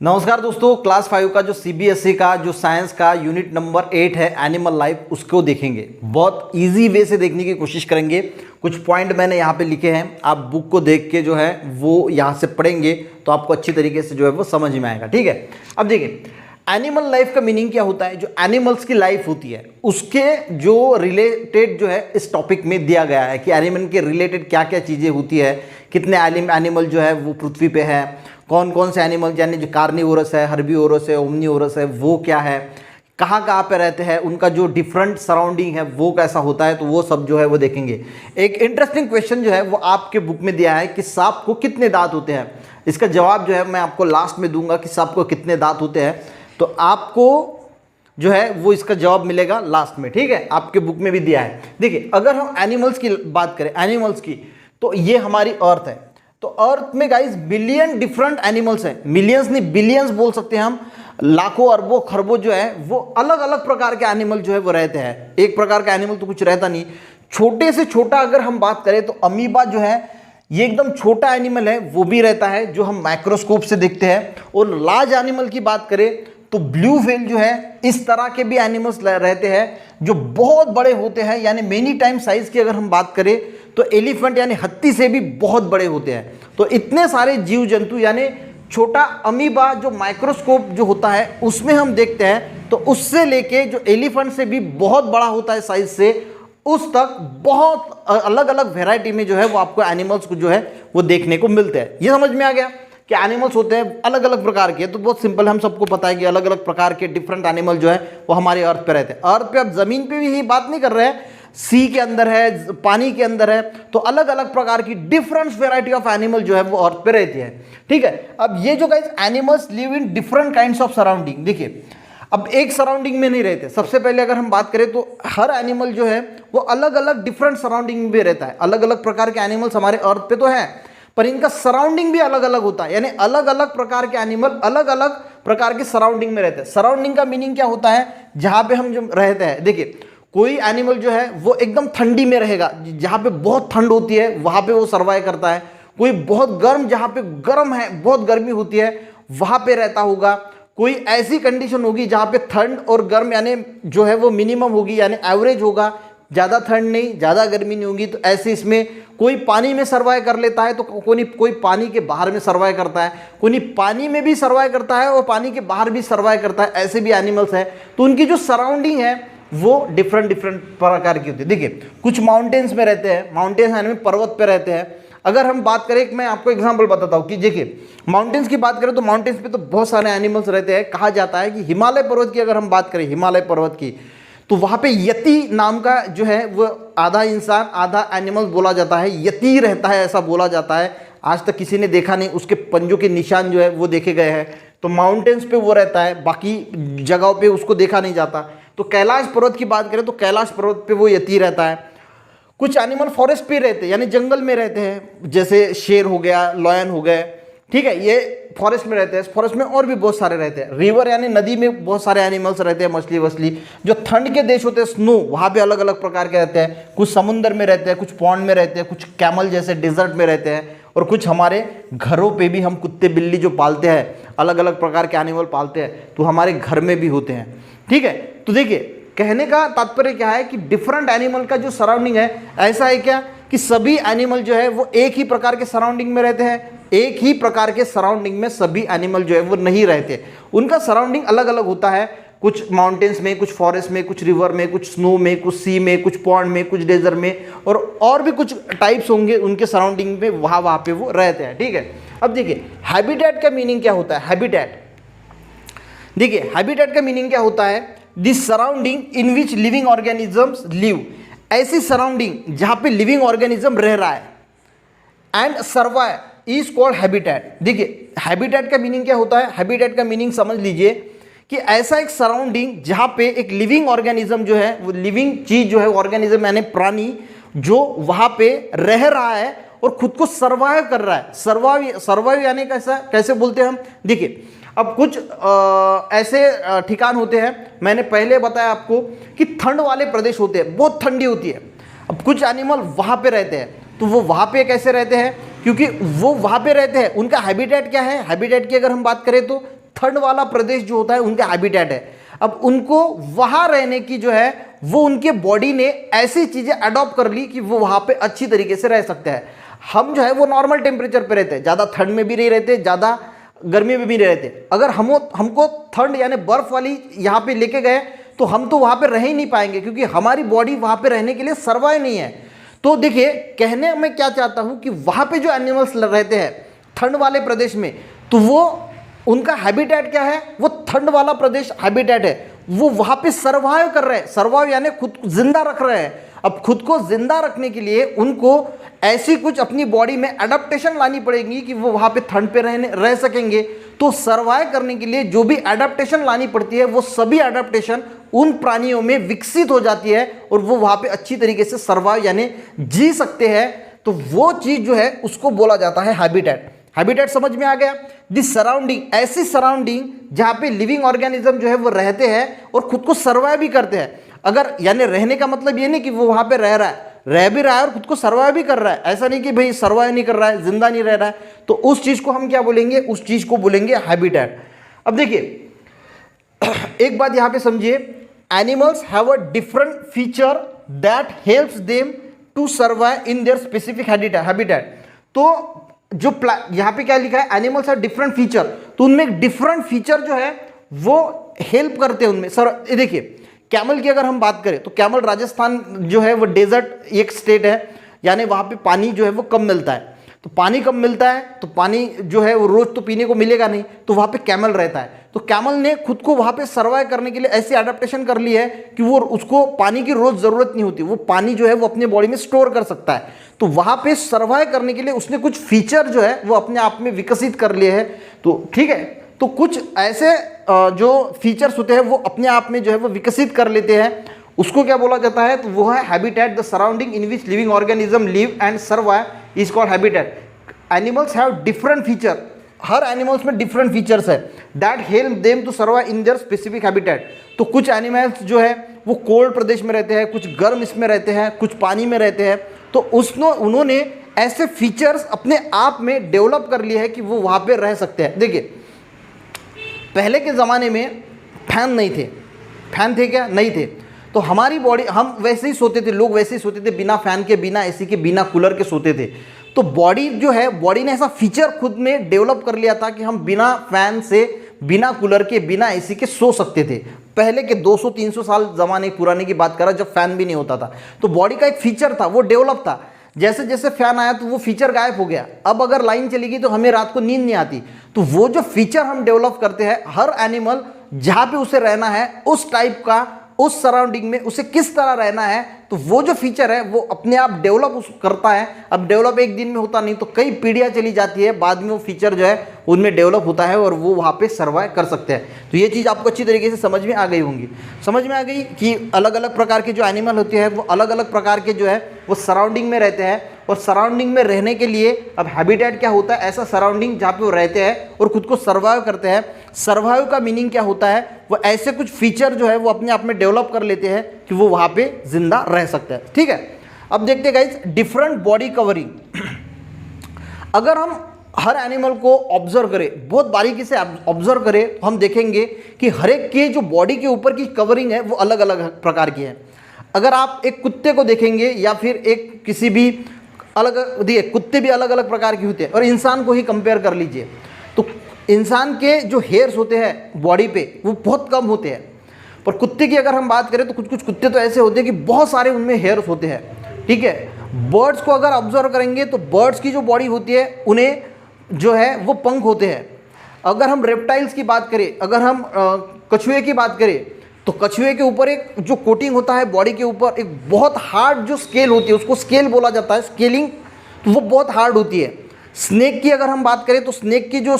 नमस्कार दोस्तों, क्लास 5 का जो सीबीएसई का जो साइंस का यूनिट नंबर 8 है एनिमल लाइफ, उसको देखेंगे। बहुत इजी वे से देखने की कोशिश करेंगे। कुछ पॉइंट मैंने यहाँ पे लिखे हैं, आप बुक को देख के जो है वो यहाँ से पढ़ेंगे तो आपको अच्छी तरीके से जो है वो समझ में आएगा। ठीक है, अब देखिए एनिमल लाइफ का मीनिंग क्या होता है। जो एनिमल्स की लाइफ होती है उसके जो रिलेटेड जो है इस टॉपिक में दिया गया है कि एनिमल के रिलेटेड क्या क्या चीज़ें होती है, कितने एनिमल जो है वो पृथ्वी पे है, कौन कौन से एनिमल यानी जो कार्निवोरस है, हर्बीवोरस है, ओमनीवोरस है, वो क्या है, कहाँ कहाँ पे रहते हैं, उनका जो डिफरेंट सराउंडिंग है वो कैसा होता है, तो वो सब जो है वो देखेंगे। एक इंटरेस्टिंग क्वेश्चन जो है वो आपके बुक में दिया है कि सांप को कितने दांत होते हैं। इसका जवाब जो है मैं आपको लास्ट में दूंगा कि सांप को कितने दांत होते हैं, तो आपको जो है वो इसका जवाब मिलेगा लास्ट में। ठीक है, आपके बुक में भी दिया है। देखिए अगर हम एनिमल्स की बात करें, एनिमल्स की, तो ये हमारी अर्थ है। तो अर्थ में गाइस बिलियन डिफरेंट एनिमल्स हैं, मिलियंस नहीं बिलियंस बोल सकते हैं हम। लाखों अरबों खरबों जो है वो अलग अलग प्रकार के एनिमल जो है वो रहते हैं। एक प्रकार का एनिमल तो कुछ रहता नहीं। छोटे से छोटा अगर हम बात करें तो अमीबा जो है ये एकदम छोटा एनिमल है, वो भी रहता है जो हम माइक्रोस्कोप से देखते हैं। और लार्ज एनिमल की बात करें तो ब्लू व्हेल जो है, इस तरह के भी एनिमल्स रहते हैं जो बहुत बड़े होते हैं, यानी मेनी टाइम साइज की अगर हम बात करें तो एलिफेंट यानी हाथी से भी बहुत बड़े होते हैं। तो इतने सारे जीव जंतु, यानी छोटा अमीबा जो माइक्रोस्कोप जो होता है उसमें हम देखते हैं, तो उससे लेके जो एलिफेंट से भी बहुत बड़ा होता है साइज से, उस तक बहुत अलग अलग वेराइटी में जो है वो आपको एनिमल्स को जो है वो देखने को मिलते हैं। ये समझ में आ गया कि एनिमल्स होते हैं अलग अलग प्रकार के। तो बहुत सिंपल, हम सबको पता है कि अलग अलग प्रकार के डिफरेंट एनिमल जो है वो हमारे अर्थ पे रहते हैं। अर्थ पे अब जमीन पे भी ही बात नहीं कर रहे हैं, सी के अंदर है, पानी के अंदर है, तो अलग अलग प्रकार की डिफरेंट वेराइटी ऑफ एनिमल जो है वो अर्थ पे रहती है। ठीक है, अब ये जो guys animals live in different kinds of surrounding. देखिए अब एक सराउंडिंग में नहीं रहते। सबसे पहले अगर हम बात करें तो हर एनिमल जो है वो अलग अलग डिफरेंट सराउंडिंग में भी रहता है। अलग अलग प्रकार के एनिमल्स हमारे अर्थ पे तो है, पर इनका सराउंडिंग भी अलग अलग होता है, यानी अलग अलग प्रकार के एनिमल अलग अलग प्रकार के सराउंडिंग में रहते हैं। सराउंडिंग का मीनिंग क्या होता है, जहां पे हम जो रहते हैं। देखिए कोई एनिमल जो है वो एकदम ठंडी में रहेगा, जहां पे बहुत ठंड होती है वहां पे वो सर्वाइव करता है। कोई बहुत गर्म, जहां पे गर्म है, बहुत गर्मी होती है, वहां पे रहता होगा। कोई ऐसी कंडीशन होगी जहां पे ठंड और गर्म यानी जो है वो मिनिमम होगी, यानी एवरेज होगा, ज़्यादा ठंड नहीं ज़्यादा गर्मी नहीं होगी। तो ऐसे इसमें कोई पानी में सर्वाइव कर लेता है, तो कोई पानी के बाहर में सर्वाइव करता है, कोई पानी में भी सर्वाइव करता है और पानी के बाहर भी सर्वाइव करता है। ऐसे भी एनिमल्स हैं। तो उनकी जो सराउंडिंग है वो डिफरेंट प्रकार की होती है। देखिए कुछ माउंटेन्स में रहते हैं, माउंटेन्स यानी पर्वत पे रहते हैं। अगर हम बात करें, मैं आपको एग्जांपल बताता हूँ कि देखिए माउंटेन्स की बात करें तो माउंटेन्स पे तो बहुत सारे एनिमल्स रहते हैं। कहा जाता है कि हिमालय पर्वत की अगर हम बात करें, हिमालय पर्वत की, तो वहाँ पे यति नाम का जो है वो आधा इंसान आधा एनिमल बोला जाता है, यति रहता है ऐसा बोला जाता है। आज तक किसी ने देखा नहीं, उसके पंजों के निशान जो है वो देखे गए हैं। तो माउंटेन्स पे वो रहता है, बाकी जगहों पे उसको देखा नहीं जाता। तो कैलाश पर्वत की बात करें तो कैलाश पर्वत पे वो यति रहता है। कुछ एनिमल फॉरेस्ट पे रहते हैं, यानी जंगल में रहते हैं, जैसे शेर हो गया, लॉयन हो गए। ठीक है, ये फॉरेस्ट में रहते हैं। फॉरेस्ट में और भी बहुत सारे रहते हैं। रिवर यानी नदी में बहुत सारे एनिमल्स रहते हैं, मछली वछली। जो ठंड के देश होते हैं, स्नो, वहाँ पे अलग अलग प्रकार के रहते हैं। कुछ समुद्र में रहते हैं, कुछ पॉन्ड में रहते हैं, कुछ कैमल जैसे डिजर्ट में रहते हैं, और कुछ हमारे घरों पे भी हम कुत्ते बिल्ली जो पालते हैं, अलग अलग प्रकार के एनिमल पालते हैं, तो हमारे घर में भी होते हैं। ठीक है, तो देखिए कहने का तात्पर्य क्या है कि डिफरेंट एनिमल का जो सराउंडिंग है, ऐसा है क्या कि सभी एनिमल जो है वो एक ही प्रकार के सराउंडिंग में रहते हैं। एक ही प्रकार के सराउंडिंग में सभी एनिमल जो है वो नहीं रहते, उनका सराउंडिंग अलग अलग होता है। कुछ माउंटेन्स में, कुछ फॉरेस्ट में, कुछ रिवर में, कुछ स्नो में, कुछ सी में, कुछ पॉन्ड में, कुछ डेजर्ट में, और भी कुछ टाइप्स होंगे उनके सराउंडिंग में, वहाँ पे वो रहते हैं। ठीक है, अब देखिए हैबिटेट का मीनिंग क्या होता है। हैबिटेट, देखिए हैबिटेट का मीनिंग क्या होता है, this surrounding in which living organisms live, ऐसी सराउंडिंग जहाँ पे लिविंग ऑर्गेनिज्म रह रहा है, and survive is called habitat. देखिए हैबिटेट का मीनिंग क्या होता है। हैबिटेट का मीनिंग समझ लीजिए कि ऐसा एक सराउंडिंग जहाँ पे एक लिविंग ऑर्गेनिज्म जो है, वो लिविंग चीज जो है, ऑर्गेनिज्म यानी प्राणी, जो वहाँ पे रह रहा है और खुद को सर्वाइव कर रहा है। सर्वाइव यानी कैसे बोलते हैं हम। देखिए अब कुछ ऐसे ठिकान होते हैं, मैंने पहले बताया आपको कि ठंड वाले प्रदेश होते हैं, बहुत ठंडी होती है। अब कुछ एनिमल वहाँ पे रहते हैं, तो वो वहाँ पे कैसे रहते हैं, क्योंकि वो वहाँ पे रहते हैं। उनका हैबिटेट क्या है, हैबिटेट की अगर हम बात करें तो ठंड वाला प्रदेश जो होता है उनका हैबिटेट है। अब उनको वहां रहने की जो है वो उनके बॉडी ने ऐसी चीजें अडॉप्ट कर ली कि वो वहां पे अच्छी तरीके से रह सकते हैं। हम जो है वो नॉर्मल टेम्परेचर पे रहते हैं, ज्यादा ठंड में भी नहीं रहते, ज्यादा गर्मी में भी नहीं रहते। अगर हमको ठंड यानी बर्फ वाली यहाँ पे लेके गए तो हम तो वहां पे रह ही नहीं पाएंगे, क्योंकि हमारी बॉडी वहां पे रहने के लिए सर्वाइव नहीं है। तो देखिए, कहने में क्या चाहता हूं कि वहां पे जो एनिमल्स रहते हैं ठंड वाले प्रदेश में, तो वो उनका हैबिटेट क्या है, वो ठंड वाला प्रदेश हैबिटेट है, वो वहां पे सर्वाइव कर रहे हैं। सर्वाइव यानी खुद को जिंदा रख रहे हैं। अब खुद को जिंदा रखने के लिए उनको ऐसी कुछ अपनी बॉडी में एडेप्टेशन लानी पड़ेगी कि वो वहां पे ठंड पे रह सकेंगे। तो सर्वाइव करने के लिए जो भी एडेप्टेशन लानी पड़ती है वो सभी एडेप्टेशन उन प्राणियों में विकसित हो जाती है और वो वहां पे अच्छी तरीके से सर्वाइव यानी जी सकते हैं। तो वो चीज जो है उसको बोला जाता है हैबिटेट। हैबिटेट समझ में आ गया? दिस सराउंडिंग, ऐसी सराउंडिंग जहां पे लिविंग ऑर्गेनिज्म जो है वो रहते हैं और खुद को सर्वाइव भी करते हैं। अगर यानी रहने का मतलब ये नहीं कि वो वहां पे रह रहा है, रह भी रहा है और खुद को सर्वाइव भी कर रहा है। ऐसा नहीं कि भाई सर्वाइव नहीं कर रहा है, जिंदा नहीं रह रहा है, तो उस चीज को हम क्या बोलेंगे, उस चीज को बोलेंगे हैबिटेट। अब देखिए एक बात यहां पे समझिए, animals have a different feature that helps them to survive in their specific habitat. तो जो यहां पे क्या लिखा है, एनिमल्स हैव डिफरेंट फीचर, तो उनमें एक डिफरेंट फीचर जो है वो हेल्प करते हैं उनमें। सर देखिए, कैमल की अगर हम बात करें तो कैमल राजस्थान जो है वो डेजर्ट एक स्टेट है, यानी वहाँ पे पानी जो है वो कम मिलता है। तो पानी कम मिलता है तो पानी जो है वो रोज़ तो पीने को मिलेगा नहीं, तो वहाँ पे कैमल रहता है। तो कैमल ने खुद को वहाँ पे सर्वाइव करने के लिए ऐसी एडेप्टेशन कर ली है कि वो उसको पानी की रोज़ ज़रूरत नहीं होती, वो पानी जो है वो अपने बॉडी में स्टोर कर सकता है। तो वहाँ पे सर्वाइव करने के लिए उसने कुछ फीचर जो है वो अपने आप में विकसित कर लिए हैं। तो ठीक है, तो कुछ ऐसे जो फीचर्स होते हैं वो अपने आप में जो है वो विकसित कर लेते हैं, उसको क्या बोला जाता है, तो वो है habitat. The surrounding in which living organism live and survive is called habitat. Animals have different feature, हर एनिमल्स में डिफरेंट फीचर्स है that help them to survive in their specific habitat. तो कुछ एनिमल्स जो है वो कोल्ड प्रदेश में रहते हैं, कुछ गर्म इसमें रहते हैं, कुछ पानी में रहते हैं। तो उन्होंने ऐसे फीचर्स अपने आप में डेवलप कर लिए हैं कि वो वहाँ पे रह सकते हैं। देखिए, पहले के ज़माने में फैन नहीं थे, फैन थे क्या? नहीं थे। तो हमारी बॉडी, हम वैसे ही सोते थे, लोग वैसे ही सोते थे, बिना फैन के, बिना एसी के, बिना कूलर के सोते थे। तो बॉडी जो है, बॉडी ने ऐसा फीचर खुद में डेवलप कर लिया था कि हम बिना फैन से, बिना कूलर के, बिना एसी के सो सकते थे। पहले के 200-300 साल ज़माने पुराने की बात कर रहा, जब फैन भी नहीं होता था। तो बॉडी का एक फीचर था, वो डेवलप था। जैसे जैसे फैन आया तो वो फीचर गायब हो गया। अब अगर लाइन चलेगी तो हमें रात को नींद नहीं आती। तो वो जो फीचर हम डेवलप करते हैं, हर एनिमल जहाँ पे उसे रहना है उस टाइप का, उस सराउंडिंग में उसे किस तरह रहना है, तो वो जो फीचर है वो अपने आप डेवलप करता है। अब डेवलप एक दिन में होता नहीं, तो कई पीढ़ियाँ चली जाती है, बाद में वो फीचर जो है उनमें डेवलप होता है और वो वहाँ पे सर्वाइव कर सकते हैं। तो ये चीज़ आपको अच्छी तरीके से समझ में आ गई होंगी। समझ में आ गई कि अलग अलग प्रकार के जो एनिमल होते हैं वो अलग अलग प्रकार के जो है वो सराउंडिंग में रहते हैं, और सराउंडिंग में रहने के लिए अब हैबिटेट क्या होता है, ऐसा सराउंडिंग जहाँ पे वो रहते हैं और खुद को सर्वाइव करते हैं। सर्वाइव का मीनिंग क्या होता है, वो ऐसे कुछ फीचर जो है वो अपने आप में डेवलप कर लेते हैं कि वो वहाँ पे जिंदा रह सकते हैं। ठीक है, अब देखते हैं गाइस, डिफरेंट बॉडी कवरिंग। अगर हम हर एनिमल को ऑब्जर्व करें, बहुत बारीकी से ऑब्जर्व करें, तो हम देखेंगे कि हर एक के जो बॉडी के ऊपर की कवरिंग है वो अलग अलग प्रकार की है। अगर आप एक कुत्ते को देखेंगे या फिर एक किसी भी अलग, देखिए कुत्ते भी अलग अलग प्रकार के होते हैं, और इंसान को ही कंपेयर कर लीजिए तो इंसान के जो हेयर्स होते हैं बॉडी पे वो बहुत कम होते हैं। पर कुत्ते की अगर हम बात करें तो कुछ कुछ कुत्ते तो ऐसे होते हैं कि बहुत सारे उनमें हेयर्स होते हैं। ठीक है, बर्ड्स को अगर ऑब्जर्व करेंगे तो बर्ड्स की जो बॉडी होती है उन्हें जो है वो पंख होते हैं। अगर हम रेप्टाइल्स की बात करें, अगर हम कछुए की बात करें, तो कछुए के ऊपर एक जो कोटिंग होता है बॉडी के ऊपर, एक बहुत हार्ड जो स्केल होती है, उसको स्केल बोला जाता है, स्केलिंग, तो वो बहुत हार्ड होती है। स्नेक की अगर हम बात करें तो स्नेक की जो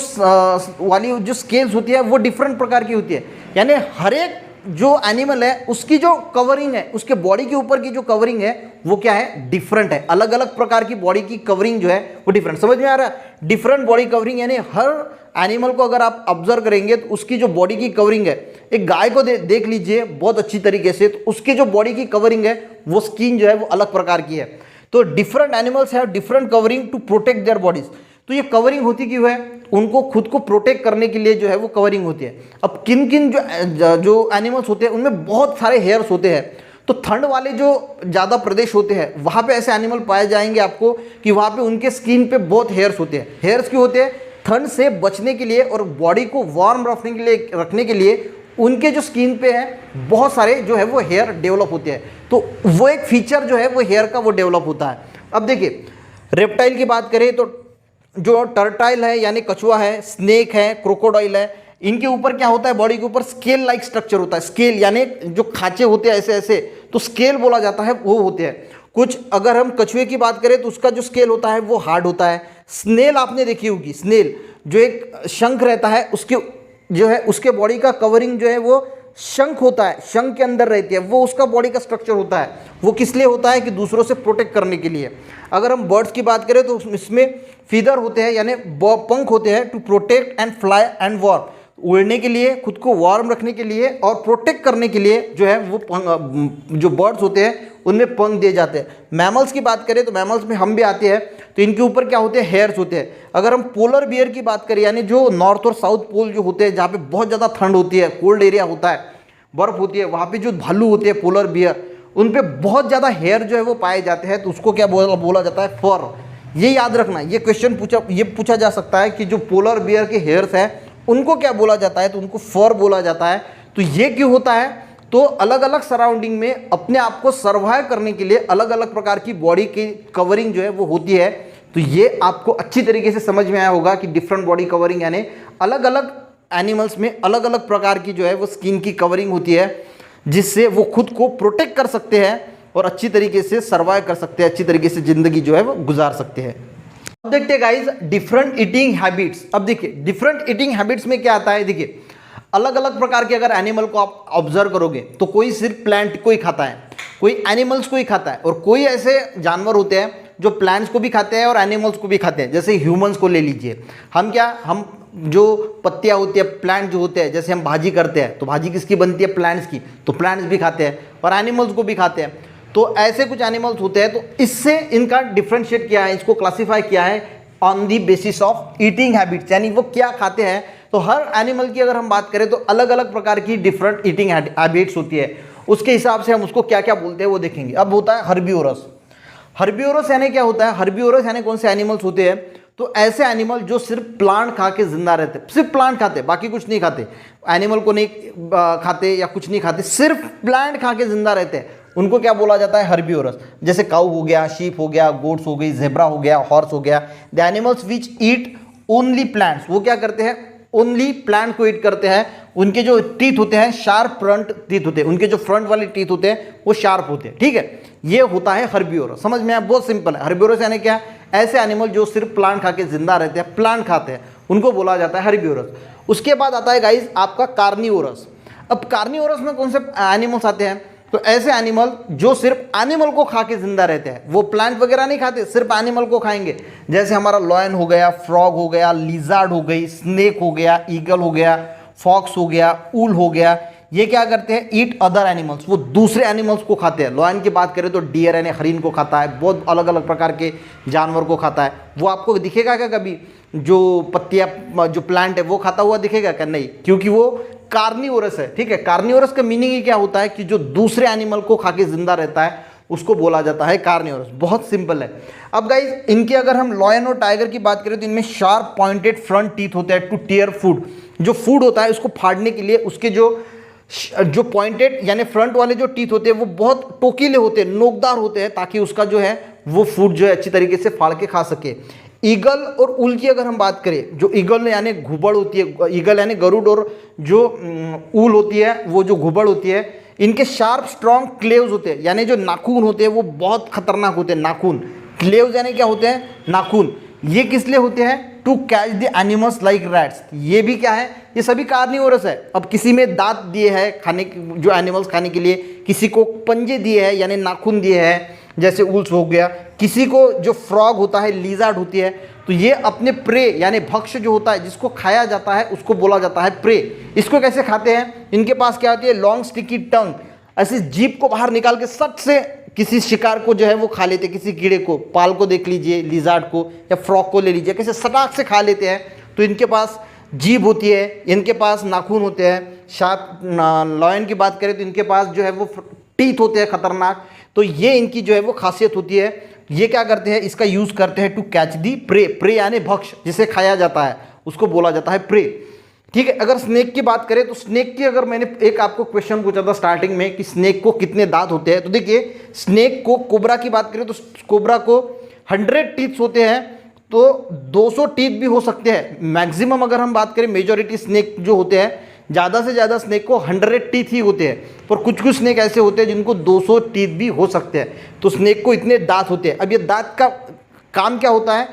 वाली जो स्केल्स होती है वो डिफरेंट प्रकार की होती है। यानी हर एक जो एनिमल है उसकी जो कवरिंग है, उसके बॉडी के ऊपर की जो कवरिंग है वो क्या है, डिफरेंट है। अलग अलग प्रकार की बॉडी की कवरिंग जो है वो डिफरेंट। समझ में आ रहा है? डिफरेंट बॉडी कवरिंग, यानी हर एनिमल को अगर आप ऑब्जर्व करेंगे तो उसकी जो बॉडी की कवरिंग है, एक गाय को देख लीजिए बहुत अच्छी तरीके से, तो उसकी जो बॉडी की कवरिंग है वो स्किन जो है वो अलग प्रकार की है। तो different animals have different covering to protect their bodies. तो तो ये कवरिंग होती क्यों है? उनको खुद को प्रोटेक्ट करने के लिए जो है वो कवरिंग होती है। अब किन किन जो एनिमल्स होते हैं उनमें बहुत सारे हेयर्स होते हैं, तो ठंड वाले जो ज़्यादा प्रदेश होते हैं वहाँ पे ऐसे एनिमल पाए जाएंगे आपको कि वहाँ पे उनके स्किन पे बहुत हेयर्स होते हैं। हेयर्स क्यों होते हैं? ठंड से बचने के लिए और बॉडी को वार्म रखने के लिए उनके जो स्किन पे है बहुत सारे जो है वो हेयर डेवलप होते हैं। तो वो एक फीचर जो है वो हेयर का वो डेवलप होता है। अब देखिए रेप्टाइल की बात करें तो जो टर्टाइल है यानी कछुआ है, स्नेक है, क्रोकोडाइल है, इनके ऊपर क्या होता है? बॉडी के ऊपर स्केल लाइक स्ट्रक्चर होता है। स्केल यानी जो खांचे होते हैं ऐसे ऐसे, तो स्केल बोला जाता है, वो होते हैं कुछ। अगर हम कछुए की बात करें तो उसका जो स्केल होता है वो हार्ड होता है। स्नेल आपने देखी होगी, स्नेल जो एक शंख रहता है उसके जो है उसके बॉडी का कवरिंग जो है वो शंख होता है, शंख के अंदर रहती है, वो उसका बॉडी का स्ट्रक्चर होता है। वो किस लिए होता है? कि दूसरों से प्रोटेक्ट करने के लिए। अगर हम बर्ड्स की बात करें तो इसमें फीदर होते हैं यानी पंख होते हैं, to protect and fly and warm, उड़ने के लिए, खुद को वार्म रखने के लिए और प्रोटेक्ट करने के लिए जो है वो जो बर्ड्स होते हैं उनमें पंख दिए जाते हैं। मैमल्स की बात करें तो मैमल्स में हम भी आते हैं, तो इनके ऊपर क्या होते हैं? हेयर्स होते हैं। अगर हम पोलर बियर की बात करें यानी जो नॉर्थ और साउथ पोल जो होते हैं जहाँ पे बहुत ज़्यादा ठंड होती है, कोल्ड एरिया होता है, बर्फ होती है, वहाँ पे जो भालू होते हैं पोलर बियर, उन पे बहुत ज़्यादा हेयर जो है वो पाए जाते हैं, तो उसको क्या बोला जाता है? फर। ये याद रखना, ये क्वेश्चन पूछा जा सकता है कि जो पोलर बियर के हेयर्स हैं उनको क्या बोला जाता है? तो उनको फर बोला जाता है। तो ये क्यों होता है? तो अलग अलग सराउंडिंग में अपने आप को सर्वाइव करने के लिए अलग अलग प्रकार की बॉडी की कवरिंग जो है वो होती है। तो ये आपको अच्छी तरीके से समझ में आया होगा कि डिफरेंट बॉडी कवरिंग यानी अलग अलग एनिमल्स में अलग अलग प्रकार की जो है वो स्किन की कवरिंग होती है, जिससे वो खुद को प्रोटेक्ट कर सकते हैं और अच्छी तरीके से सर्वाइव कर सकते हैं, अच्छी तरीके से ज़िंदगी जो है वो गुजार सकते हैं। अब देखते हैं गाइस डिफरेंट ईटिंग हैबिट्स। अब देखिए डिफरेंट ईटिंग हैबिट्स में क्या आता है? देखिए अलग अलग प्रकार के अगर एनिमल को आप ऑब्जर्व करोगे तो कोई सिर्फ प्लांट को ही खाता है, कोई एनिमल्स को ही खाता है, और कोई ऐसे जानवर होते हैं जो प्लांट्स को भी खाते हैं और एनिमल्स को भी खाते हैं। जैसे ह्यूमंस को ले लीजिए, हम जो पत्तियां होती है, प्लांट जो होते हैं, जैसे हम भाजी करते हैं तो भाजी किसकी बनती है? प्लांट्स की, तो प्लांट्स भी खाते हैं और एनिमल्स को भी खाते हैं। तो ऐसे कुछ एनिमल्स होते हैं, तो इससे इनका डिफ्रेंशिएट किया है, इसको क्लासीफाई किया है on the basis of eating habits, यानी वो क्या खाते हैं। तो हर एनिमल की अगर हम बात करें तो अलग अलग प्रकार की डिफरेंट ईटिंग हैबिट्स होती है, उसके हिसाब से हम उसको क्या क्या बोलते हैं वो देखेंगे। अब होता है हर्बीवोरस। हर्बीवोरस यानी क्या होता है? हर्बीवोरस यानी कौन से एनिमल्स होते हैं? तो ऐसे एनिमल जो सिर्फ प्लांट खा के जिंदा रहते हैं, सिर्फ प्लांट खाते, बाकी कुछ नहीं खाते, एनिमल को नहीं खाते या कुछ नहीं खाते, सिर्फ प्लांट खा के जिंदा रहते हैं, उनको क्या बोला जाता है? हर्बीवोरस। जैसे काऊ हो गया, शीप हो गया, गोट्स हो गई, जेब्रा हो गया, हॉर्स हो गया। The animals which eat only plants, वो क्या करते हैं? ओनली प्लांट को ईट करते हैं। उनके जो टीथ होते हैं शार्प फ्रंट टीथ होते हैं, उनके जो फ्रंट वाले टीथ होते हैं वो शार्प होते हैं, ठीक है। ये होता है हर्बीवोरस। समझ में आया? बहुत सिंपल है। हर्बीवोरस यानी क्या? ऐसे एनिमल जो सिर्फ प्लांट खा के जिंदा रहते हैं, प्लांट खाते हैं, उनको बोला जाता है हर्बीवोरस। उसके बाद आता है गाइस आपका कार्निवोरस। अब कार्निवोरस में कौन से एनिमल्स आते हैं? तो ऐसे एनिमल जो सिर्फ एनिमल को खा के जिंदा रहते हैं, वो प्लांट वगैरह नहीं खाते, सिर्फ एनिमल को खाएंगे। जैसे हमारा लॉयन हो गया, फ्रॉग हो गया, लिजार्ड हो गई, स्नेक हो गया, ईगल हो गया, फॉक्स हो गया, ऊल हो गया। ये क्या करते हैं? ईट अदर एनिमल्स, वो दूसरे एनिमल्स को खाते हैं। लॉयन की बात करें तो डियर यानी हरिन को खाता है, बहुत अलग अलग प्रकार के जानवर को खाता है। वो आपको दिखेगा क्या कभी? जो पत्तियां जो प्लांट है वो खाता हुआ दिखेगा क्या? नहीं, क्योंकि वो कार्निवोरस है, ठीक है। कार्निवोरस का मीनिंग ही क्या होता है? कि जो दूसरे एनिमल को खा के जिंदा रहता है उसको बोला जाता है कार्निवोरस। बहुत सिंपल है। अब गाइज इनके अगर हम लॉयन और टाइगर की बात करें तो इनमें शार्प पॉइंटेड फ्रंट टीथ होते हैं टू टीयर फूड। जो फूड होता है उसको फाड़ने के लिए उसके जो पॉइंटेड यानी फ्रंट वाले जो टीथ होते हैं वो बहुत टोकीले होते हैं, नोकदार होते हैं, ताकि उसका जो है वो फूड जो है अच्छी तरीके से फाड़ के खा सके। ईगल और ऊल की अगर हम बात करें, जो ईगल यानी घुबड़ होती है, ईगल यानी गरुड़, और जो ऊल होती है वो जो घुबड़ होती है, इनके शार्प स्ट्रॉन्ग क्लेव्स होते हैं, यानी जो नाखून होते हैं वो बहुत खतरनाक होते हैं। नाखून, क्लेव्स यानी क्या होते हैं? नाखून। ये किस लिए होते हैं? To catch the animals like rats. ये भी क्या है? ये सभी कार्निवोरस है। अब किसी में दांत दिए हैं खाने, जो एनिमल्स खाने के लिए, किसी को पंजे दिए हैं यानी नाखून दिए हैं, जैसे ऊल्स हो गया, किसी को जो फ्रॉग होता है, लिजार्ड होती है, तो ये अपने प्रे यानी भक्ष्य जो होता है जिसको खाया जाता है उसको बोला जाता है प्रे। इसको कैसे खाते हैं? इनके पास क्या होती है? लॉन्ग स्टिकी टंग, ऐसी जीभ को बाहर निकाल के सट से किसी शिकार को जो है वो खा लेते हैं, किसी कीड़े को, पाल को देख लीजिए, लिजार्ड को या फ्रॉग को ले लीजिए, कैसे सटाक से खा लेते हैं। तो इनके पास जीभ होती है, इनके पास नाखून होते हैं। शार्क लॉयन की बात करें तो इनके पास जो है वो टीथ होते हैं खतरनाक। तो ये इनकी जो है वो खासियत होती है। ये क्या करते हैं, इसका यूज़ करते हैं to catch the prey. Prey यानी भक्ष, जिसे खाया जाता है उसको बोला जाता है प्रे। ठीक है, अगर स्नेक की बात करें तो स्नेक की, अगर मैंने एक आपको क्वेश्चन पूछा था स्टार्टिंग में कि स्नेक को कितने दांत होते हैं, तो देखिए स्नेक को, कोबरा की बात करें तो कोबरा को 100 टीथ्स होते हैं, तो 200 टीथ भी हो सकते हैं मैक्सिमम। अगर हम बात करें मेजॉरिटी स्नेक जो होते हैं, ज़्यादा से ज़्यादा स्नेक को 100 टीथ ही होते हैं, पर कुछ कुछ स्नेक ऐसे होते हैं जिनको 200 टीथ भी हो सकते हैं। तो स्नेक को इतने दांत होते हैं। अब ये दांत का काम क्या होता है,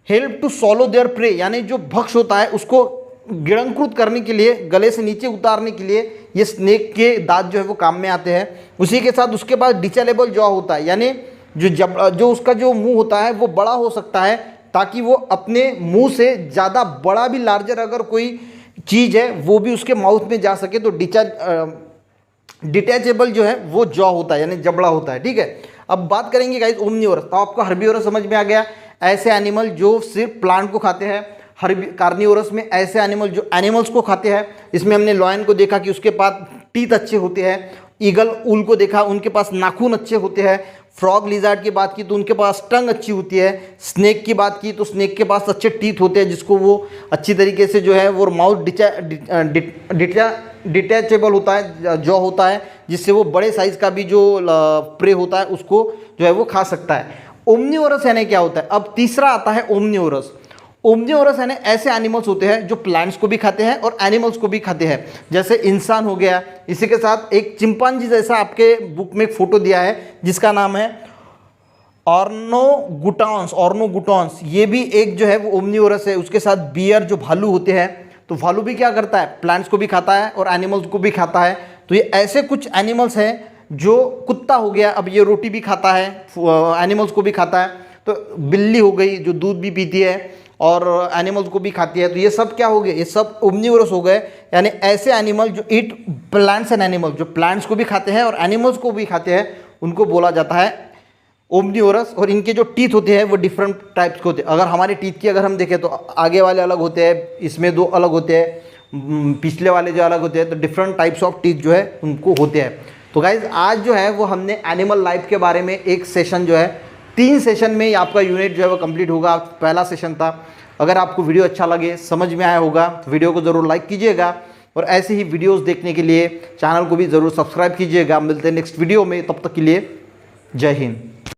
help to swallow their prey, यानी जो भक्ष होता है उसको गिड़ंकृत करने के लिए, गले से नीचे उतारने के लिए ये स्नेक के दांत जो है वो काम में आते हैं। उसी के साथ उसके बाद डिचेबल जॉ होता है, यानी जो उसका जो मुंह होता है वो बड़ा हो सकता है, ताकि वो अपने मुंह से ज़्यादा बड़ा भी, लार्जर अगर कोई चीज़ है वो भी उसके माउथ में जा सके। तो डिटैचेबल जो है वो जॉ होता है, यानी जबड़ा होता है। ठीक है, अब बात करेंगे गाइस ओमनिवोरस। तो आपको हर्बीवोरस समझ में आ गया, ऐसे एनिमल जो सिर्फ प्लांट को खाते हैं। कार्निवोरस में ऐसे एनिमल जो एनिमल्स को खाते हैं। इसमें हमने लॉयन को देखा कि उसके पास टीथ अच्छे होते हैं। ईगल ऊल को देखा, उनके पास नाखून अच्छे होते हैं। फ्रॉग लिजार्ड की बात की तो उनके पास टंग अच्छी होती है। स्नेक की बात की तो स्नेक के पास अच्छे टीथ होते हैं, जिसको वो अच्छी तरीके से जो है वो माउथ डिटैचेबल होता है, जॉ होता है, जिससे वो बड़े साइज़ का भी जो प्रे होता है उसको जो है वो खा सकता है। ओमनिवोरस यानी क्या होता है, अब तीसरा आता है ओमनिवोरस। ओमनिवोरस यानी ऐसे एनिमल्स होते हैं जो प्लांट्स को भी खाते हैं और एनिमल्स को भी खाते हैं, जैसे इंसान हो गया। इसी के साथ एक चिंपांजी जैसा आपके बुक में एक फोटो दिया है जिसका नाम है ऑर्नोगुटॉन्स। ये भी एक जो है वो ओमनिवोरस है। उसके साथ बियर जो भालू होते हैं, तो भालू भी क्या करता है, प्लांट्स को भी खाता है और एनिमल्स को भी खाता है। तो ये ऐसे कुछ एनिमल्स हैं, जो कुत्ता हो गया, अब ये रोटी भी खाता है, एनिमल्स को भी खाता है। तो बिल्ली हो गई जो दूध भी पीती है और एनिमल्स को भी खाती है। तो ये सब क्या हो गए, ये सब ओमनिवोरस हो गए, यानी ऐसे एनिमल जो ईट प्लांट्स एंड एनिमल, जो प्लांट्स को भी खाते हैं और एनिमल्स को भी खाते हैं, उनको बोला जाता है ओमनिवोरस। और इनके जो टीथ होते हैं वो डिफरेंट टाइप्स के होते हैं। अगर हमारे टीथ की अगर हम देखें तो आगे वाले अलग होते हैं, इसमें 2 अलग होते हैं, पिछले वाले जो अलग होते हैं। तो डिफरेंट टाइप्स ऑफ टीथ जो है उनको होते हैं। तो गाइज आज जो है वो हमने एनिमल लाइफ के बारे में एक सेशन जो है, 3 सेशन में आपका यूनिट जो है वो कंप्लीट होगा। पहला सेशन था। अगर आपको वीडियो अच्छा लगे, समझ में आया होगा, तो वीडियो को ज़रूर लाइक कीजिएगा और ऐसे ही वीडियोस देखने के लिए चैनल को भी ज़रूर सब्सक्राइब कीजिएगा। मिलते हैं नेक्स्ट वीडियो में, तब तक के लिए जय हिंद।